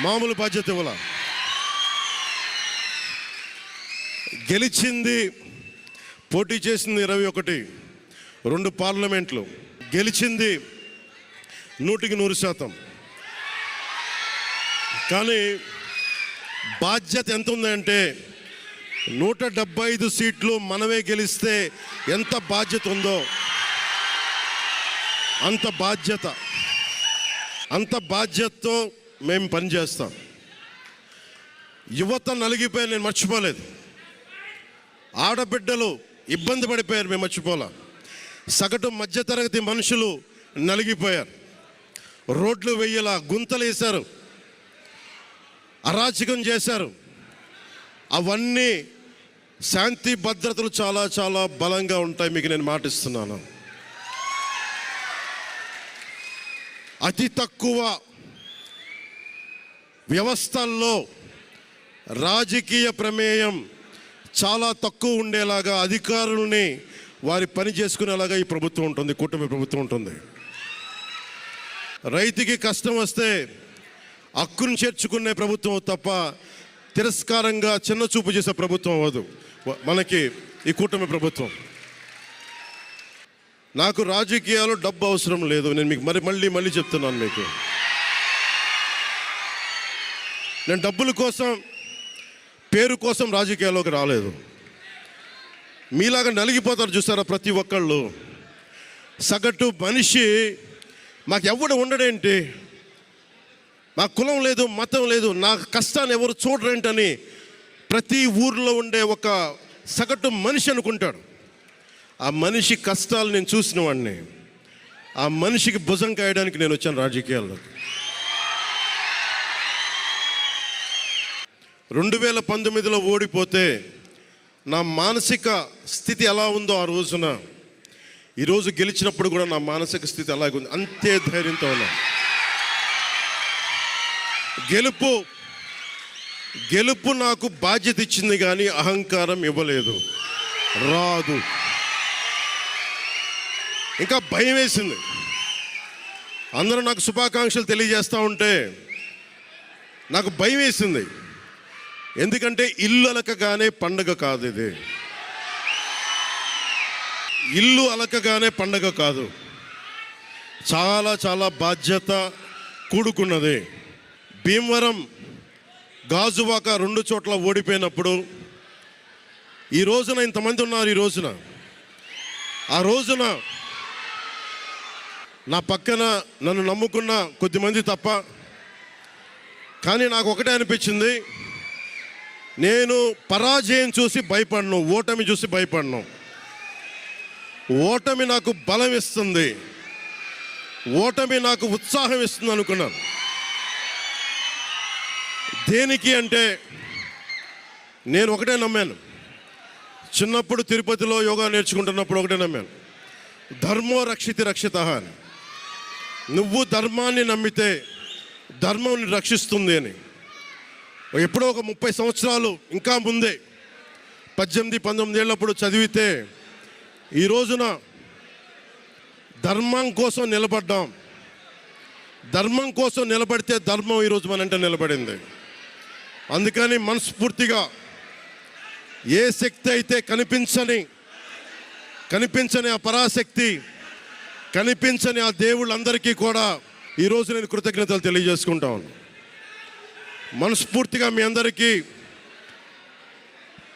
మామూలు బాధ్యత ఇవ్వాల. గెలిచింది, పోటీ చేసింది 21, 2 పార్లమెంట్లు, గెలిచింది 100%. కానీ బాధ్యత ఎంత ఉందంటే 175 సీట్లు మనమే గెలిస్తే ఎంత బాధ్యత ఉందో అంత బాధ్యతతో మేము పనిచేస్తాం. యువత నలిగిపోయారు, నేను మర్చిపోలేదు. ఆడబిడ్డలు ఇబ్బంది పడిపోయారు, మేము మర్చిపోలే. సగటు మధ్యతరగతి మనుషులు నలిగిపోయారు. రోడ్లు వెయ్యలా, గుంతలు వేశారు, అరాచకం చేశారు. అవన్నీ శాంతి భద్రతలు చాలా చాలా బలంగా ఉంటాయి, మీకు నేను మాటిస్తున్నాను. అతి తక్కువ వ్యవస్థల్లో రాజకీయ ప్రమేయం చాలా తక్కువ ఉండేలాగా, అధికారుల్ని వారి పని చేసుకునేలాగా ఈ ప్రభుత్వం ఉంటుంది, కూటమి ప్రభుత్వం ఉంటుంది. రైతుకి కష్టం వస్తే హక్కును చేర్చుకునే ప్రభుత్వం తప్ప తిరస్కారంగా చిన్న చూపు చేసే ప్రభుత్వం అవ్వదు మనకి ఈ కూటమి ప్రభుత్వం. నాకు రాజకీయాలు డబ్బు అవసరం లేదు, నేను మీకు మళ్ళీ చెప్తున్నాను. మీకు నేను డబ్బుల కోసం, పేరు కోసం రాజకీయాల్లోకి రాలేదు. మీలాగా నలిగిపోతారు చూసారా ప్రతి ఒక్కళ్ళు. సగటు మనిషి మాకు ఎవడు ఉండడేంటి, నా కులం లేదు, మతం లేదు, నా కష్టాన్ని ఎవరు చూడరేంటని ప్రతి ఊర్లో ఉండే ఒక సగటు మనిషి అనుకుంటాడు. ఆ మనిషి కష్టాలు నేను చూసిన వాడిని. ఆ మనిషికి భుజం కాయడానికి నేను వచ్చాను రాజకీయాల్లో. 2019లో ఓడిపోతే నా మానసిక స్థితి ఎలా ఉందో ఆ రోజున, ఈరోజు గెలిచినప్పుడు కూడా నా మానసిక స్థితి అలాగే ఉంది. అంతే ధైర్యంతో ఉన్నా. గెలుపు నాకు బాధ్యత ఇచ్చింది కానీ అహంకారం ఇవ్వలేదు, రాదు. ఇంకా భయం వేసింది. అందరూ నాకు శుభాకాంక్షలు తెలియజేస్తూ ఉంటే నాకు భయం వేసింది. ఎందుకంటే ఇల్లు అలకగానే పండగ కాదు ఇది. ఇల్లు అలకగానే పండగ కాదు, చాలా చాలా బాధ్యత కూడుకున్నది. భీమవరం, గాజువాక 2 చోట్ల ఓడిపోయినప్పుడు ఈ రోజున ఇంతమంది ఉన్నారు. ఈ రోజున, ఆ రోజున నా పక్కన నన్ను నమ్ముకున్న కొద్దిమంది తప్ప. కానీ నాకు ఒకటే అనిపించింది, నేను పరాజయం చూసి భయపడను, ఓటమి చూసి భయపడను. ఓటమి నాకు బలం ఇస్తుంది, ఓటమి నాకు ఉత్సాహం ఇస్తుంది అనుకున్నాను. దేనికి అంటే నేను ఒకటే నమ్మాను. చిన్నప్పుడు తిరుపతిలో యోగా నేర్చుకుంటున్నప్పుడు ఒకటే నమ్మాను, ధర్మో రక్షితి రక్షిత అని. నువ్వు ధర్మాన్ని నమ్మితే ధర్మం రక్షిస్తుంది అని. ఎప్పుడో ఒక 30 సంవత్సరాలు ఇంకా ముందే, 18-19 ఏళ్ళప్పుడు చదివితే, ఈ రోజున ధర్మం కోసం నిలబడ్డాం. ధర్మం కోసం నిలబడితే ధర్మం ఈరోజు మనంట నిలబడింది. అందుకని మనస్ఫూర్తిగా ఏ శక్తి అయితే కనిపించని ఆ పరాశక్తి, కనిపించని ఆ దేవుళ్ళందరికీ కూడా ఈరోజు నేను కృతజ్ఞతలు తెలియజేసుకుంటాను. మనస్ఫూర్తిగా మీ అందరికీ,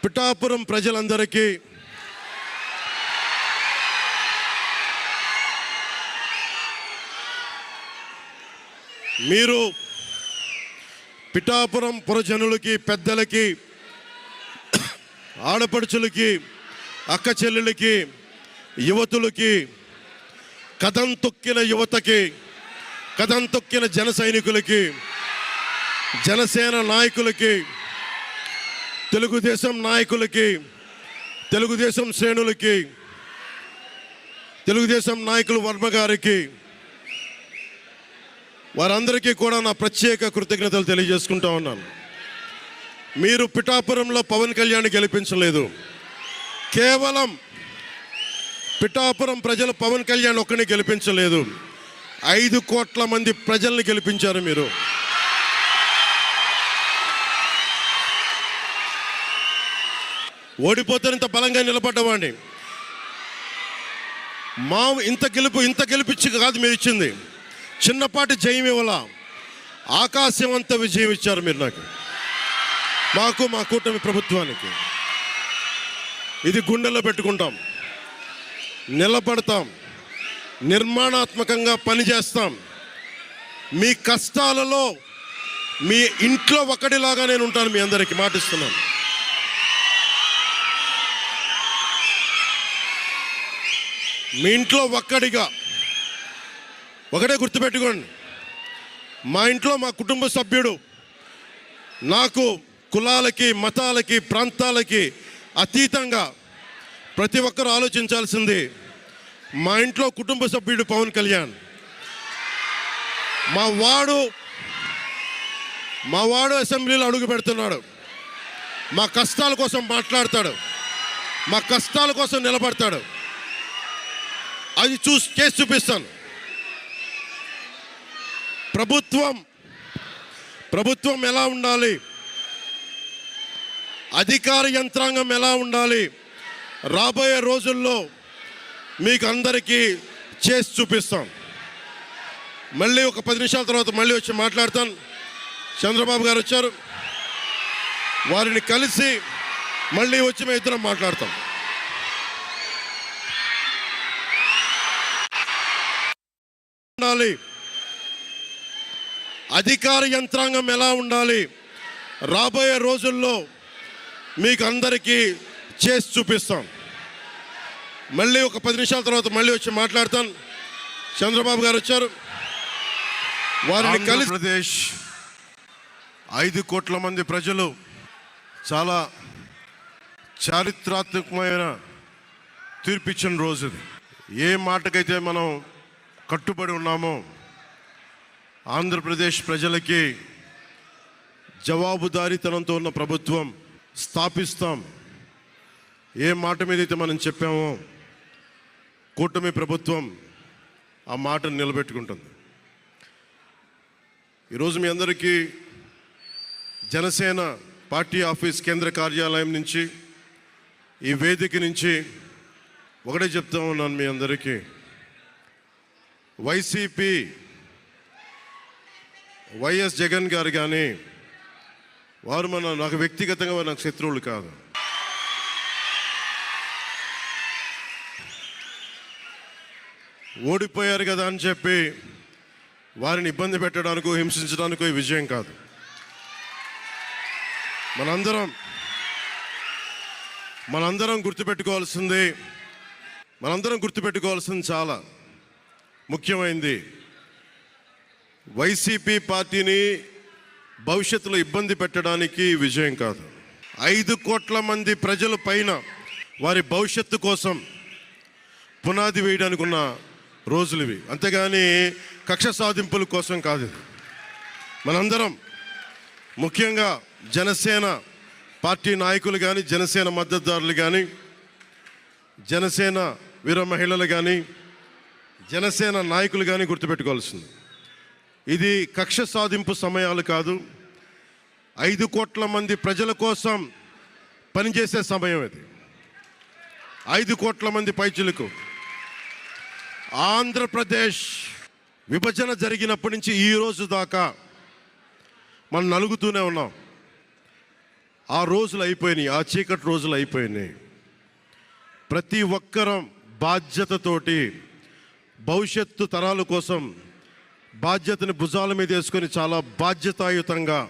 పిఠాపురం ప్రజలందరికీ మీరు పిఠాపురం పురజనులకి, పెద్దలకి, ఆడపడుచులకి, అక్క చెల్లెలకి, యువతులకి, కథం తొక్కిన యువతకి, కథం తొక్కిన జన సైనికులకి, జనసేన నాయకులకి, తెలుగుదేశం నాయకులకి, తెలుగుదేశం శ్రేణులకి, తెలుగుదేశం నాయకులు వర్మ గారికి, వారందరికీ కూడా నా ప్రత్యేక కృతజ్ఞతలు తెలియజేసుకుంటా ఉన్నాను. మీరు పిఠాపురంలో పవన్ కళ్యాణ్ గెలిపించలేదు. కేవలం పిఠాపురం ప్రజలు పవన్ కళ్యాణ్ ఒక్కడిని గెలిపించలేదు, 5 కోట్ల మంది ప్రజల్ని గెలిపించారు మీరు. ఓడిపోతే ఇంత బలంగా నిలబడ్డవాడిని. మా ఇంత గెలిపించి కాదు మీరు ఇచ్చింది, చిన్నపాటి జయం ఇవ్వాల, ఆకాశం అంత విజయం ఇచ్చారు మీరు నాకు, మాకు, మా కూటమి ప్రభుత్వానికి. ఇది గుండెల్లో పెట్టుకుంటాం, నిలబడతాం, నిర్మాణాత్మకంగా పనిచేస్తాం. మీ కష్టాలలో మీ ఇంట్లో ఒకటిలాగా నేను ఉంటాను, మీ అందరికీ మాటిస్తున్నాను. మీ ఇంట్లో ఒక్కడిగా, ఒకటే గుర్తుపెట్టుకోండి, మా ఇంట్లో మా కుటుంబ సభ్యుడు నాకు కులాలకి, మతాలకి, ప్రాంతాలకి అతీతంగా ప్రతి ఒక్కరూ ఆలోచించాల్సింది, మా ఇంట్లో కుటుంబ సభ్యుడు పవన్ కళ్యాణ్. మా వాడు అసెంబ్లీలో అడుగు పెడుతున్నాడు, మా కష్టాల కోసం మాట్లాడతాడు, మా కష్టాల కోసం నిలబడతాడు. అది చేసి చూపిస్తాను. ప్రభుత్వం ఎలా ఉండాలి, అధికార యంత్రాంగం ఎలా ఉండాలి, రాబోయే రోజుల్లో మీకు అందరికీ చేసి చూపిస్తాం. మళ్ళీ ఒక 10 నిమిషాల తర్వాత మళ్ళీ వచ్చి మాట్లాడతాను. చంద్రబాబు గారు వచ్చారు, వారిని కలిసి మళ్ళీ వచ్చి మేము ఇద్దరం మాట్లాడతాం. అధికార యంత్రాంగం ఎలా ఉండాలి, రాబోయే రోజుల్లో మీకు అందరికీ చేసి చూపిస్తాం. మళ్ళీ ఒక 10 నిమిషాల తర్వాత మళ్ళీ వచ్చి మాట్లాడతాను. చంద్రబాబు గారు వచ్చారు, వారిని కలిసి. ఆంధ్రప్రదేశ్ 5 కోట్ల మంది ప్రజలు చాలా చారిత్రాత్మకమైన తీర్పిచ్చిన రోజు ఇది. ఏ మాటకైతే మనం కట్టుబడి ఉన్నామో ఆంధ్రప్రదేశ్ ప్రజలకి జవాబుదారీతనంతో ఉన్న ప్రభుత్వం స్థాపిస్తాం. ఏ మాట మీద అయితే మనం చెప్పామో కూటమి ప్రభుత్వం ఆ మాటను నిలబెట్టుకుంటుంది. ఈరోజు మీ అందరికీ జనసేన పార్టీ ఆఫీస్ కేంద్ర కార్యాలయం నుంచి, ఈ వేదిక నుంచి ఒకటే చెప్తా ఉన్నాను మీ అందరికీ, వైసీపీ వైఎస్ జగన్ గారు కానీ వారు నాకు వ్యక్తిగతంగా నాకు శత్రువులు కాదు. ఓడిపోయారు కదా అని చెప్పి వారిని ఇబ్బంది పెట్టడానికో హింసించడానికో ఈ విజయం కాదు. మనందరం గుర్తుపెట్టుకోవాల్సింది చాలా ముఖ్యమైనది. వైసీపీ పార్టీని భవిష్యత్తులో ఇబ్బంది పెట్టడానికి విజయం కాదు. 5 కోట్ల మంది ప్రజల పైన వారి భవిష్యత్తు కోసం పునాది వేయడానికి ఉన్న రోజులు ఇవి, అంతేగాని కక్ష సాధింపుల కోసం కాదు. మనందరం ముఖ్యంగా జనసేన పార్టీ నాయకులు కానీ, జనసేన మద్దతుదారులు కానీ, జనసేన వీర మహిళలు కానీ, జనసేన నాయకులు కానీ గుర్తుపెట్టుకోవాల్సింది, ఇది కక్ష సాధింపు సమయాలు కాదు. 5 కోట్ల మంది ప్రజల కోసం పనిచేసే సమయం ఇది. 5 కోట్ల మంది పైచులకు ఆంధ్రప్రదేశ్ విభజన జరిగినప్పటి నుంచి ఈ రోజు దాకా మనం నలుగుతూనే ఉన్నాం. ఆ రోజులు అయిపోయినాయి, ఆ చీకటి రోజులు అయిపోయినాయి. ప్రతి ఒక్కరం బాధ్యతతోటి భవిష్యత్తు తరాల కోసం బాధ్యతని భుజాల మీద వేసుకొని చాలా బాధ్యతాయుతంగా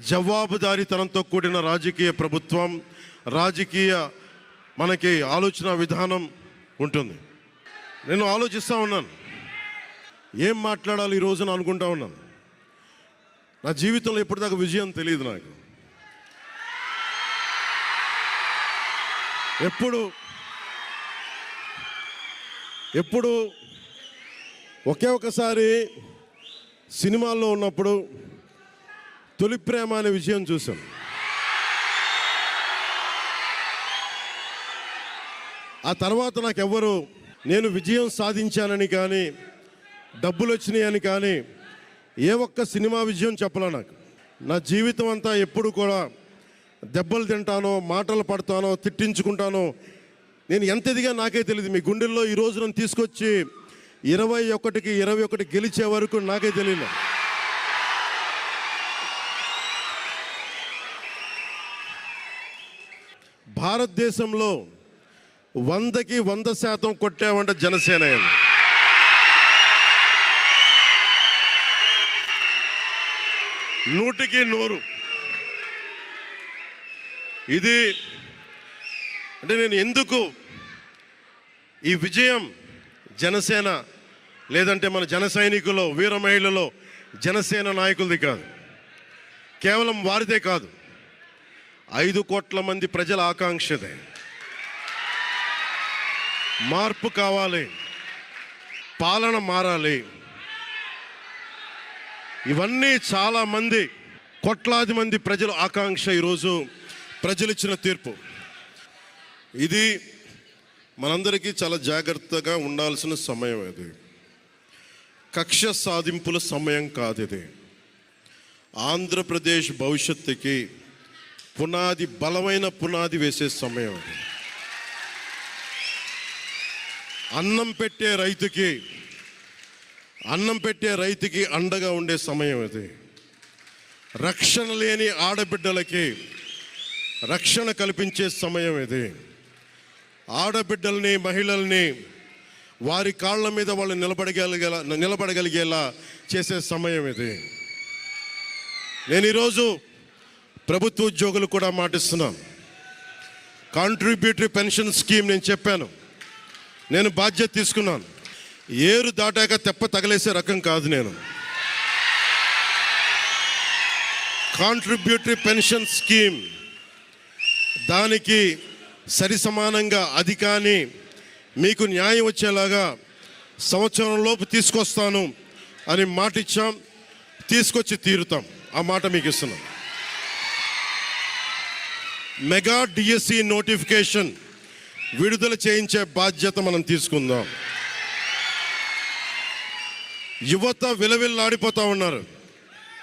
జవాబుదారీతనంతో కూడిన రాజకీయ ప్రభుత్వం, రాజకీయ మనకి ఆలోచన విధానం ఉంటుంది. నేను ఆలోచిస్తూ ఉన్నాను, ఏం మాట్లాడాలి ఈ రోజున అనుకుంటా ఉన్నాను. నా జీవితంలో ఎప్పటిదాకా విజయం తెలియదు నాకు. ఎప్పుడు ఒకే ఒకసారి సినిమాల్లో ఉన్నప్పుడు తొలి ప్రేమ అనే విజయం చూసాం. ఆ తర్వాత నాకెవ్వరు నేను విజయం సాధించానని కానీ, డబ్బులు వచ్చినాయని కానీ ఏ ఒక్క సినిమా విజయం చెప్పలే నాకు. నా జీవితం అంతా ఎప్పుడు కూడా దెబ్బలు తింటానో, మాటలు పడతానో, తిట్టించుకుంటానో, నేను ఎంత ఎదిగా నాకే తెలియదు. మీ గుండెల్లో ఈ రోజు నన్ను తీసుకొచ్చి 21కి 21 గెలిచే వరకు నాకే తెలియదు. భారతదేశంలో 100కి 100% కొట్టామంటే జనసేన. 100కి 100. ఇది అంటే నేను ఎందుకు ఈ విజయం జనసేన లేదంటే మన జన సైనికులు, వీర మహిళలో జనసేన నాయకులది కాదు, కేవలం వారిదే కాదు, 5 కోట్ల మంది ప్రజల ఆకాంక్షదే. మార్పు కావాలి, పాలన మారాలి. ఇవన్నీ చాలా మంది, కోట్లాది మంది ప్రజల ఆకాంక్ష. ఈరోజు ప్రజలు ఇచ్చిన తీర్పు ఇది. మనందరికీ చాలా జాగ్రత్తగా ఉండాల్సిన సమయం ఇది. కక్ష సాధింపుల సమయం కాదు ఇది. ఆంధ్రప్రదేశ్ భవిష్యత్తుకి పునాది, బలమైన పునాది వేసే సమయం ఇది. అన్నం పెట్టే రైతుకి అండగా ఉండే సమయం ఇది. రక్షణ లేని ఆడబిడ్డలకి రక్షణ కల్పించే సమయం ఇది. ఆడబిడ్డల్ని, మహిళల్ని వారి కాళ్ళ మీద వాళ్ళు నిలబడగలిగేలా చేసే సమయం ఇది. నేను ఈరోజు ప్రభుత్వ ఉద్యోగులు కూడా మాటిస్తున్నాను. కాంట్రిబ్యూటరీ పెన్షన్ స్కీమ్ నేను చెప్పాను, నేను బాధ్యత తీసుకున్నాను. ఏరు దాటాక తెప్ప తగలేసే రకం కాదు నేను. కాంట్రిబ్యూటరీ పెన్షన్ స్కీమ్ దానికి సరి సమానంగా అది కానీ మీకు న్యాయం వచ్చేలాగా సంవత్సరంలోపు తీసుకొస్తాను అని మాట ఇచ్చాం. తీసుకొచ్చి తీరుతాం. ఆ మాట మీకు ఇస్తున్నాం. మెగా డిఎస్సి నోటిఫికేషన్ విడుదల చేయించే బాధ్యత మనం తీసుకుందాం. యువత విలవిల్లాడిపోతూ ఉన్నారు.